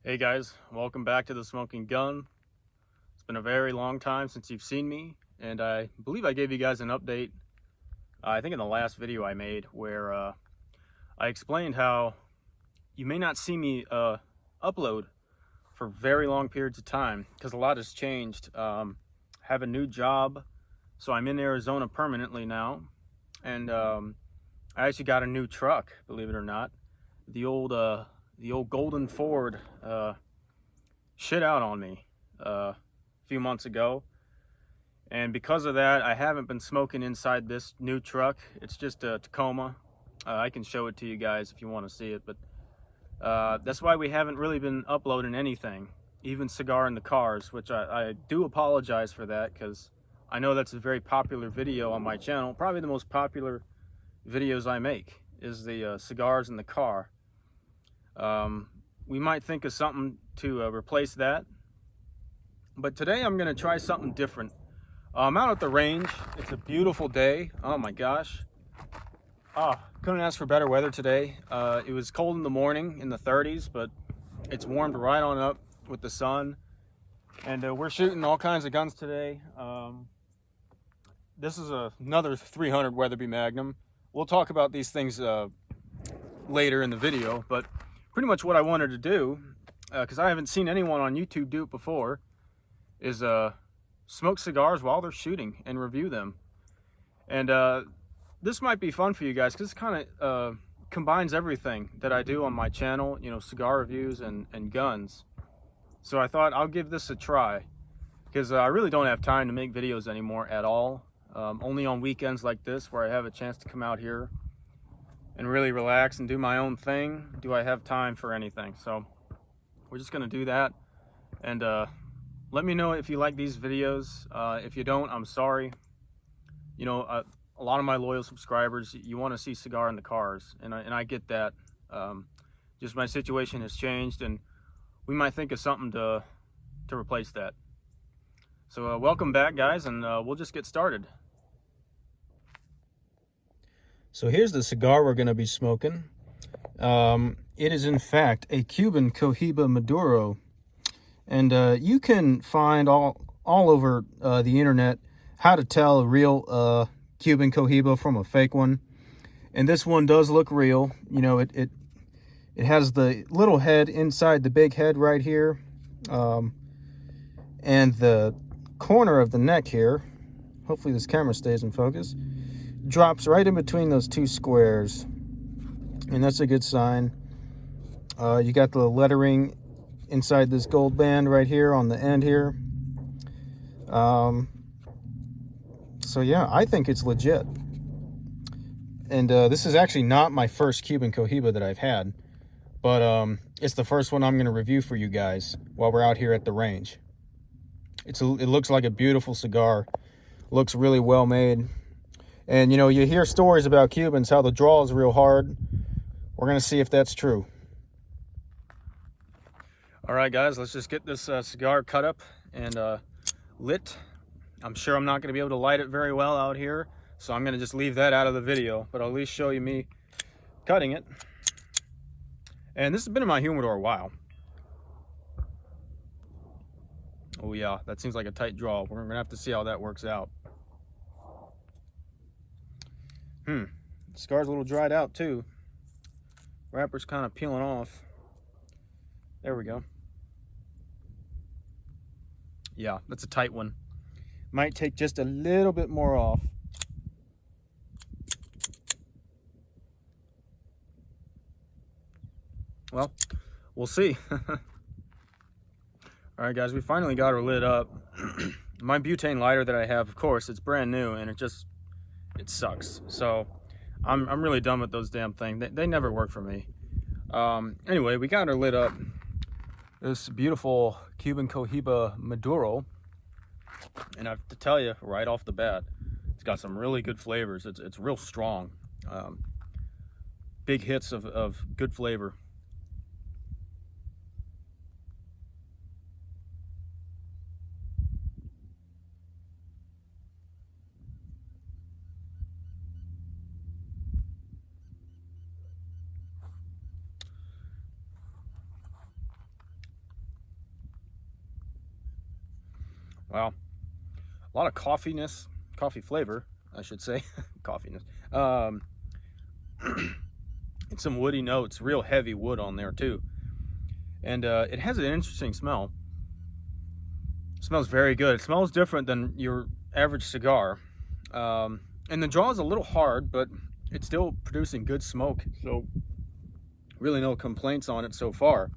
Hey guys, welcome back to the Smoking Gun. It's been a very long time since you've seen me, and I believe I gave you guys an update, I think in the last video I made, where I explained how you may not see me upload for very long periods of time because a lot has changed. Have a new job, so I'm in Arizona permanently now, and I actually got a new truck, believe it or not. The old golden Ford shit out on me a few months ago, and because of that I haven't been smoking inside this new truck. It's just a Tacoma. I can show it to you guys if you want to see it, but that's why we haven't really been uploading anything, even Cigar in the Cars, which I do apologize for that, because I know that's a very popular video on my channel. Probably the most popular videos I make is the cigars in the car. We might think of something to replace that, but today I'm going to try something different. I'm out at the range. It's a beautiful day. Oh my gosh. Couldn't ask for better weather today. It was cold in the morning in the 30s, but it's warmed right on up with the sun, and we're shooting all kinds of guns today. This is another 300 Weatherby Magnum. We'll talk about these things later in the video, but pretty much what I wanted to do, because I haven't seen anyone on YouTube do it before, is smoke cigars while they're shooting and review them. And this might be fun for you guys because it kind of combines everything that I do on my channel, you know, cigar reviews and guns. So I thought I'll give this a try, because I really don't have time to make videos anymore at all. Only on weekends like this, where I have a chance to come out here and really relax and do my own thing, do I have time for anything. So we're just gonna do that, and let me know if you like these videos. If you don't, I'm sorry. You know, a lot of my loyal subscribers, you want to see Cigar in the Cars, and I get that. Just my situation has changed, and we might think of something to replace that. So welcome back, guys, and we'll just get started. So here's the cigar we're going to be smoking. It is in fact a Cuban Cohiba Maduro, and you can find all over the internet how to tell a real Cuban Cohiba from a fake one. And this one does look real. You know, it has the little head inside the big head right here, and the corner of the neck here, hopefully this camera stays in focus, drops right in between those two squares, and that's a good sign. You got the lettering inside this gold band right here on the end here. So yeah, I think it's legit. And this is actually not my first Cuban Cohiba that I've had, but it's the first one I'm going to review for you guys while we're out here at the range. It looks like a beautiful cigar. Looks really well made. And you know, you hear stories about Cubans, how the draw is real hard. We're going to see if that's true. All right, guys, let's just get this cigar cut up and lit. I'm sure I'm not going to be able to light it very well out here, so I'm going to just leave that out of the video, but I'll at least show you me cutting it. And this has been in my humidor a while. Oh yeah, that seems like a tight draw. We're going to have to see how that works out. The cigar's a little dried out too. Wrapper's kind of peeling off. There we go. Yeah, that's a tight one. Might take just a little bit more off. Well, we'll see. All right, guys, we finally got her lit up. My butane lighter that I have, of course, it's brand new, and it sucks. So I'm really done with those damn things. They never work for me. Anyway, we got her lit up. This beautiful Cuban Cohiba Maduro, and I have to tell you right off the bat, it's got some really good flavors. It's real strong. Big hits of good flavor. Wow. A lot of coffeeness, coffee flavor, I should say. Coffeeness. And some woody notes, real heavy wood on there too. And it has an interesting smell. It smells very good. It smells different than your average cigar. And the jaw is a little hard, but it's still producing good smoke. So really no complaints on it so far.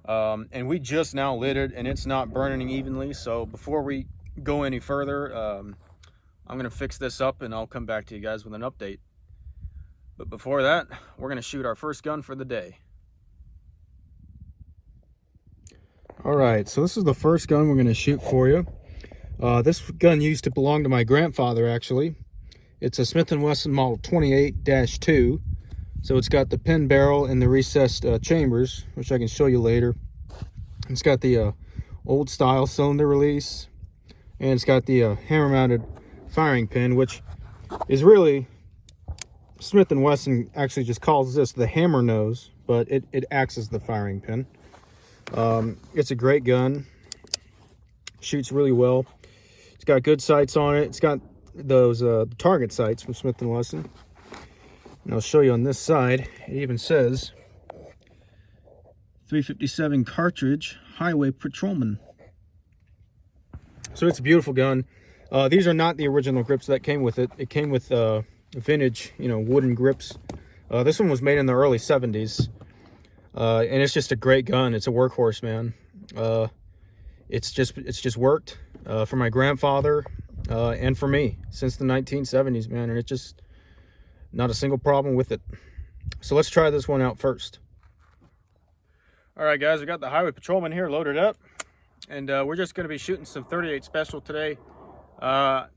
And we just now lit it and it's not burning evenly. So before we go any further, I'm going to fix this up and I'll come back to you guys with an update. But before that, we're going to shoot our first gun for the day. All right, so this is the first gun we're going to shoot for you. This gun used to belong to my grandfather, actually. It's a Smith & Wesson Model 28-2. So it's got the pin barrel and the recessed chambers, which I can show you later. It's got the old style cylinder release, and it's got the hammer mounted firing pin, which is really, Smith & Wesson actually just calls this the hammer nose, but it acts as the firing pin. It's a great gun, shoots really well. It's got good sights on it. It's got those target sights from Smith & Wesson. And I'll show you on this side, it even says 357 cartridge highway patrolman. So it's a beautiful gun. These are not the original grips that came with it. It came with vintage, wooden grips. This one was made in the early 70s. And it's just a great gun. It's a workhorse, man. It's just worked for my grandfather and for me since the 1970s, man. And it's just not a single problem with it. So let's try this one out first. All right, guys, we got the highway patrolman here loaded up, and we're just going to be shooting some 38 special today. I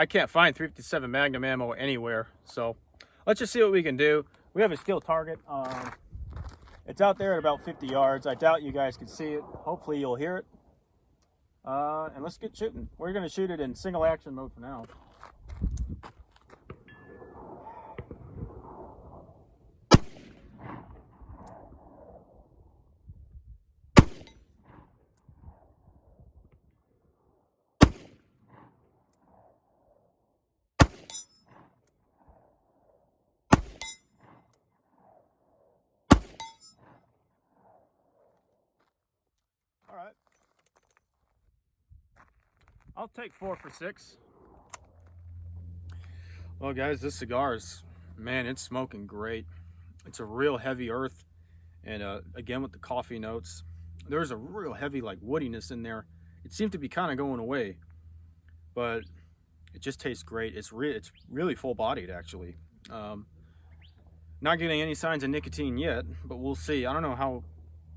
can't find 357 Magnum ammo anywhere, so let's just see what we can do. We have a steel target. It's out there at about 50 yards. I doubt you guys can see it. Hopefully you'll hear it. And let's get shooting. We're going to shoot it in single action mode for now. All right. I'll take 4 for 6. Well, guys, this cigar is, man, it's smoking great. It's a real heavy earth, and again with the coffee notes, there's a real heavy like woodiness in there. It seemed to be kind of going away, but it just tastes great. It's really full-bodied, actually. Not getting any signs of nicotine yet, but we'll see. I don't know how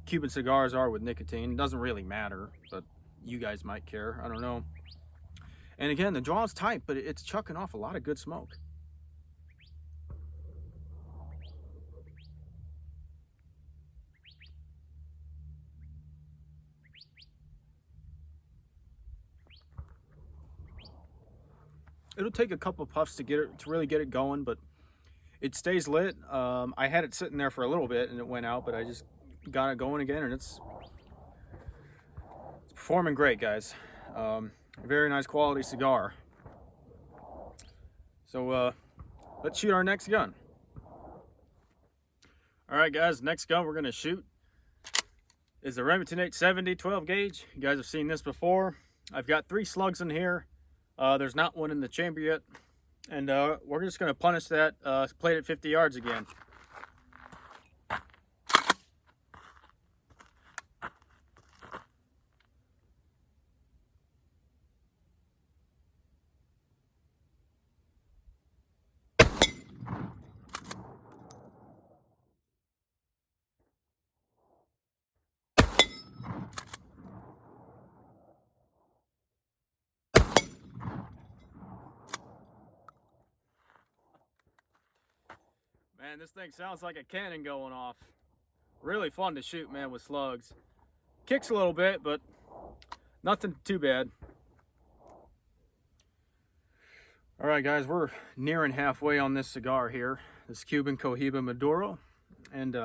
Cuban cigars are with nicotine. It doesn't really matter, but you guys might care. I don't know. And again, the jaw's tight, but it's chucking off a lot of good smoke. It'll take a couple puffs to really get it going, but it stays lit. I had it sitting there for a little bit and it went out, but I just got it going again, and it's performing great, guys. Very nice quality cigar. So let's shoot our next gun. All right, guys, next gun we're gonna shoot is the Remington 870 12 gauge. You guys have seen this before. I've got 3 slugs in here. There's not one in the chamber yet, and we're just gonna punish that plate at 50 yards again. Man, this thing sounds like a cannon going off. Really fun to shoot, man, with slugs. Kicks a little bit, but nothing too bad. All right, guys, we're nearing halfway on this cigar here. This Cuban Cohiba Maduro. And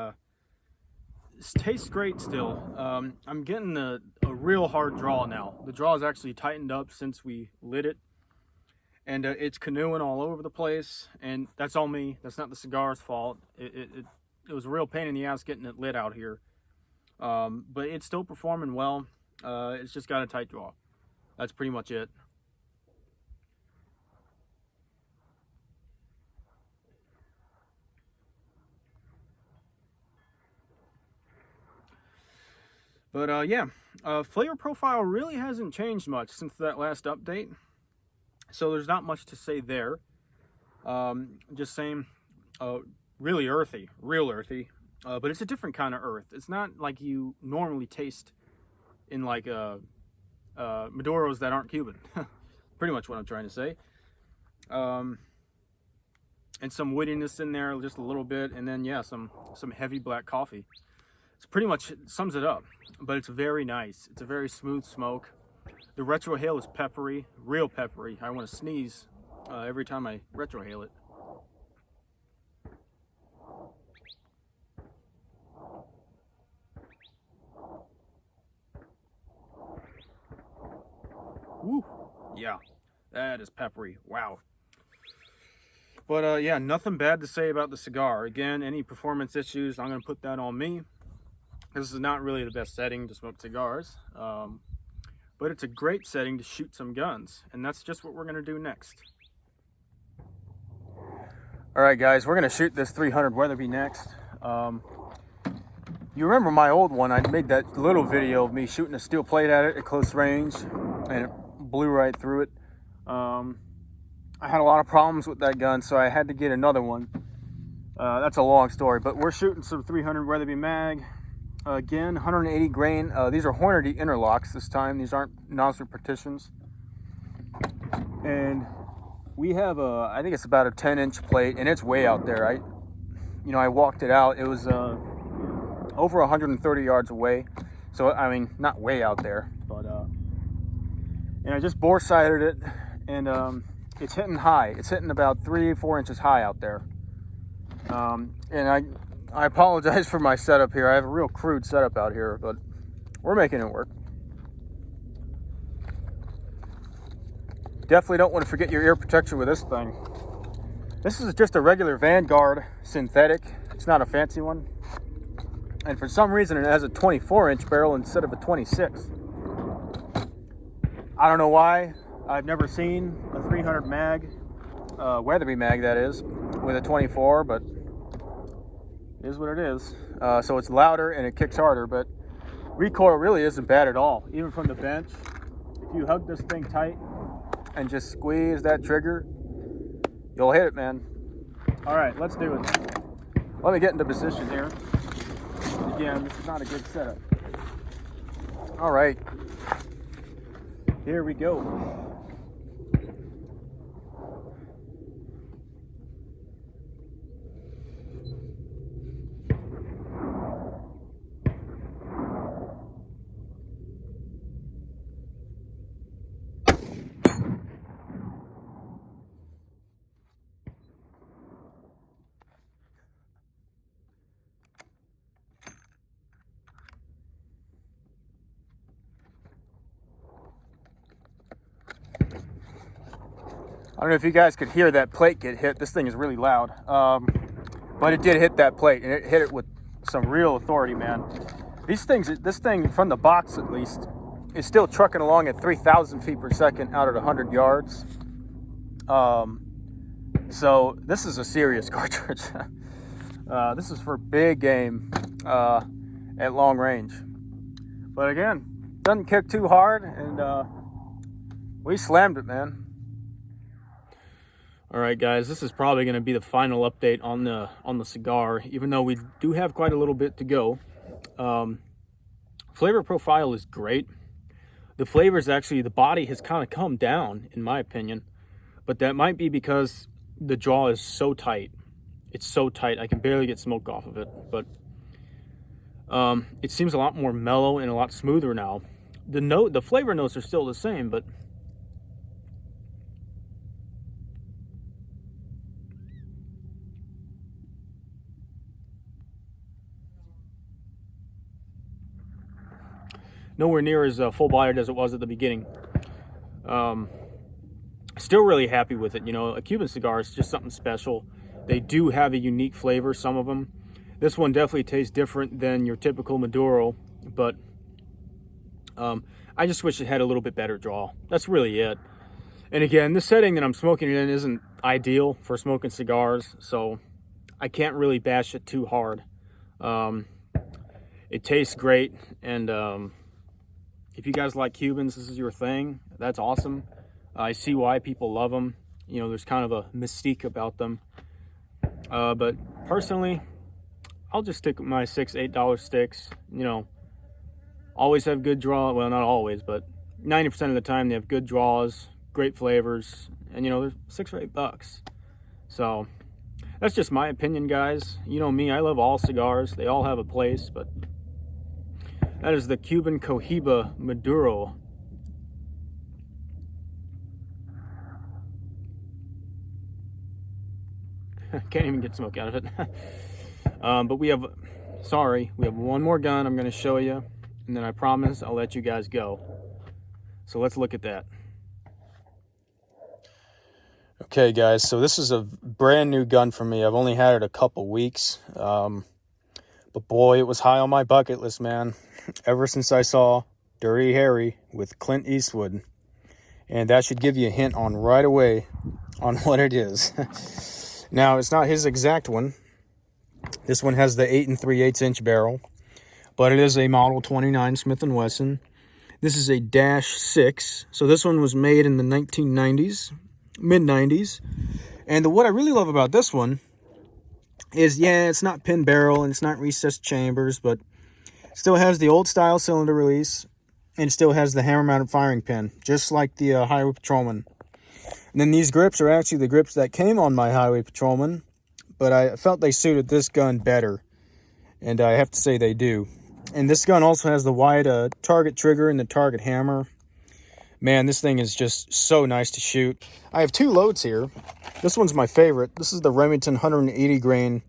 tastes great still. I'm getting a real hard draw now. The draw is actually tightened up since we lit it, and it's canoeing all over the place. And that's all me. That's not the cigar's fault. It was a real pain in the ass getting it lit out here. But it's still performing well. It's just got a tight draw. That's pretty much it. But yeah, flavor profile really hasn't changed much since that last update. So there's not much to say there. Just saying, really earthy, real earthy. But it's a different kind of earth. It's not like you normally taste in like Maduros that aren't Cuban. Pretty much what I'm trying to say. And some woodiness in there, just a little bit, and then yeah, some heavy black coffee. It's pretty much sums it up, but it's very nice. It's a very smooth smoke. The retrohale is peppery, real peppery. I want to sneeze every time I retrohale it. Woo! Yeah, that is peppery. Wow. But yeah, nothing bad to say about the cigar. Again, any performance issues, I'm going to put that on me. This is not really the best setting to smoke cigars, but it's a great setting to shoot some guns, and that's just what we're going to do next. All right, guys, we're going to shoot this 300 Weatherby next. You remember my old one? I made that little video of me shooting a steel plate at it at close range, and it blew right through it. I had a lot of problems with that gun, so I had to get another one. That's a long story, but we're shooting some 300 Weatherby mag. Again, 180 grain. These are Hornady interlocks this time. These aren't nozzle partitions. And we have I think it's about a 10-inch plate, and it's way out there. I walked it out. It was over 130 yards away. So, I mean, not way out there, but, and I just bore sighted it, and it's hitting high. It's hitting about 3-4 inches high out there. And I apologize for my setup here. I have a real crude setup out here, but we're making it work. Definitely don't want to forget your ear protection with this thing. This is just a regular Vanguard synthetic. It's not a fancy one. And for some reason, it has a 24-inch barrel instead of a 26. I don't know why. I've never seen a 300 mag, Weatherby mag that is, with a 24, but it is what it is. So it's louder and it kicks harder, but recoil really isn't bad at all. Even from the bench, if you hug this thing tight and just squeeze that trigger, you'll hit it, man. All right, let's do it. Let me get into position here. Again, this is not a good setup. All right, here we go. I don't know if you guys could hear that plate get hit. This thing is really loud. But it did hit that plate, and it hit it with some real authority, man. This thing from the box at least, is still trucking along at 3,000 feet per second out at 100 yards. So this is a serious cartridge. This is for big game at long range. But again, doesn't kick too hard, and we slammed it, man. All right, guys, this is probably going to be the final update on the cigar, even though we do have quite a little bit to go. Flavor profile is great. The flavors, actually, the body has kind of come down, in my opinion, but that might be because the jaw is so tight. It's so tight, I can barely get smoke off of it, but it seems a lot more mellow and a lot smoother now. The flavor notes are still the same, but nowhere near as full-bodied as it was at the beginning. Still really happy with it. You know, a Cuban cigar is just something special. They do have a unique flavor, some of them. This one definitely tastes different than your typical Maduro, but I just wish it had a little bit better draw. That's really it. And again, the setting that I'm smoking it in isn't ideal for smoking cigars, so I can't really bash it too hard. It tastes great, and if you guys like Cubans, this is your thing, that's awesome. I see why people love them. You know, there's kind of a mystique about them. But personally, I'll just stick with my $6, $8 sticks. You know, always have good draw. Well, not always, but 90% of the time they have good draws, great flavors, and you know, they're $6 or $8. So that's just my opinion, guys. You know me, I love all cigars. They all have a place, but that is the Cuban Cohiba Maduro. Can't even get smoke out of it. But we have one more gun I'm going to show you, and then I promise I'll let you guys go. So let's look at that. Okay, guys, so this is a brand new gun for me. I've only had it a couple weeks, but boy, it was high on my bucket list, man, ever since I saw Dirty Harry with Clint Eastwood. And that should give you a hint on right away on what it is. Now, it's not his exact one. This one has the 8 3/8" barrel, but it is a Model 29 Smith & Wesson. This is a -6, so this one was made in the 1990s, mid-90s. And what I really love about this one is, yeah, it's not pin barrel and it's not recessed chambers, but it still has the old style cylinder release and still has the hammer-mounted firing pin, just like the Highway Patrolman. And then these grips are actually the grips that came on my Highway Patrolman, but I felt they suited this gun better, and I have to say they do. And this gun also has the wide target trigger and the target hammer. Man, this thing is just so nice to shoot. I have two loads here. This one's my favorite. This is the Remington 180 grain.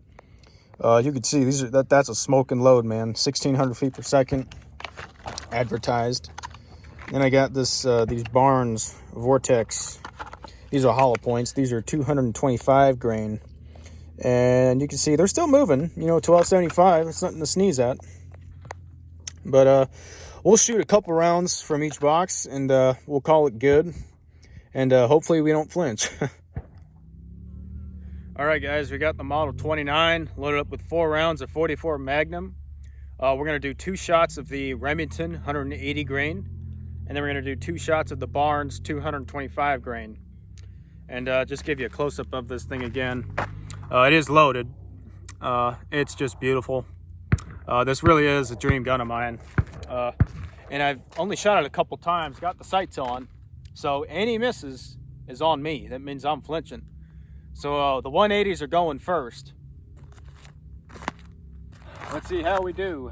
You can see that's a smoking load, man. 1,600 feet per second, advertised. Then I got this these Barnes Vortex. These are hollow points. These are 225 grain. And you can see they're still moving. You know, 1275. It's nothing to sneeze at. But we'll shoot a couple rounds from each box, and we'll call it good. And hopefully we don't flinch. All right, guys, we got the Model 29 loaded up with 4 rounds of 44 Magnum. We're going to do 2 shots of the Remington 180 grain. And then we're going to do 2 shots of the Barnes 225 grain. And just give you a close-up of this thing again. It is loaded. It's just beautiful. This really is a dream gun of mine. And I've only shot it a couple times, got the sights on. So any misses is on me. That means I'm flinching. So the 180s are going first. Let's see how we do.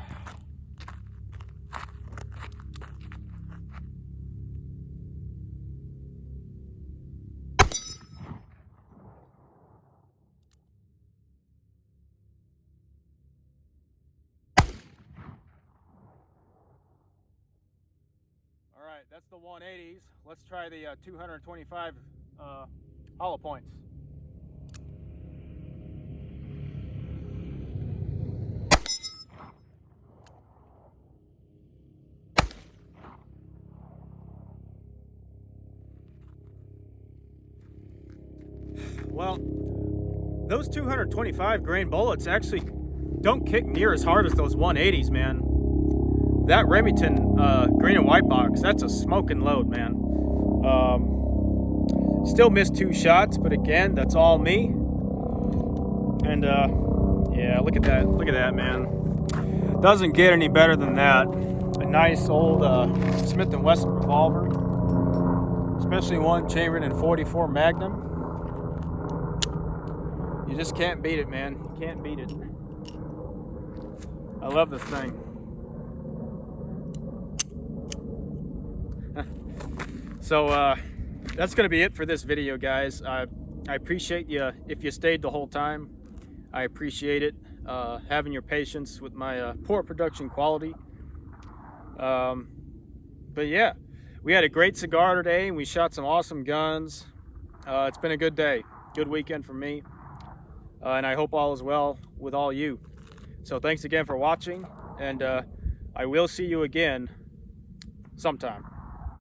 All right, that's the 180s. Let's try the 225 hollow points. Well, those 225 grain bullets actually don't kick near as hard as those 180s, man. That Remington green and white box, that's a smoking load, man. Still missed 2 shots, but again, that's all me. And yeah, look at that, man. Doesn't get any better than that. A nice old Smith & Wesson revolver, especially one chambered in 44 Magnum. You just can't beat it, man. You can't beat it. I love this thing. So that's gonna be it for this video, guys. I appreciate you if you stayed the whole time. I appreciate it, having your patience with my poor production quality. But yeah, we had a great cigar today, and we shot some awesome guns. It's been a good day, good weekend for me, and I hope all is well with all you. So thanks again for watching, and I will see you again sometime.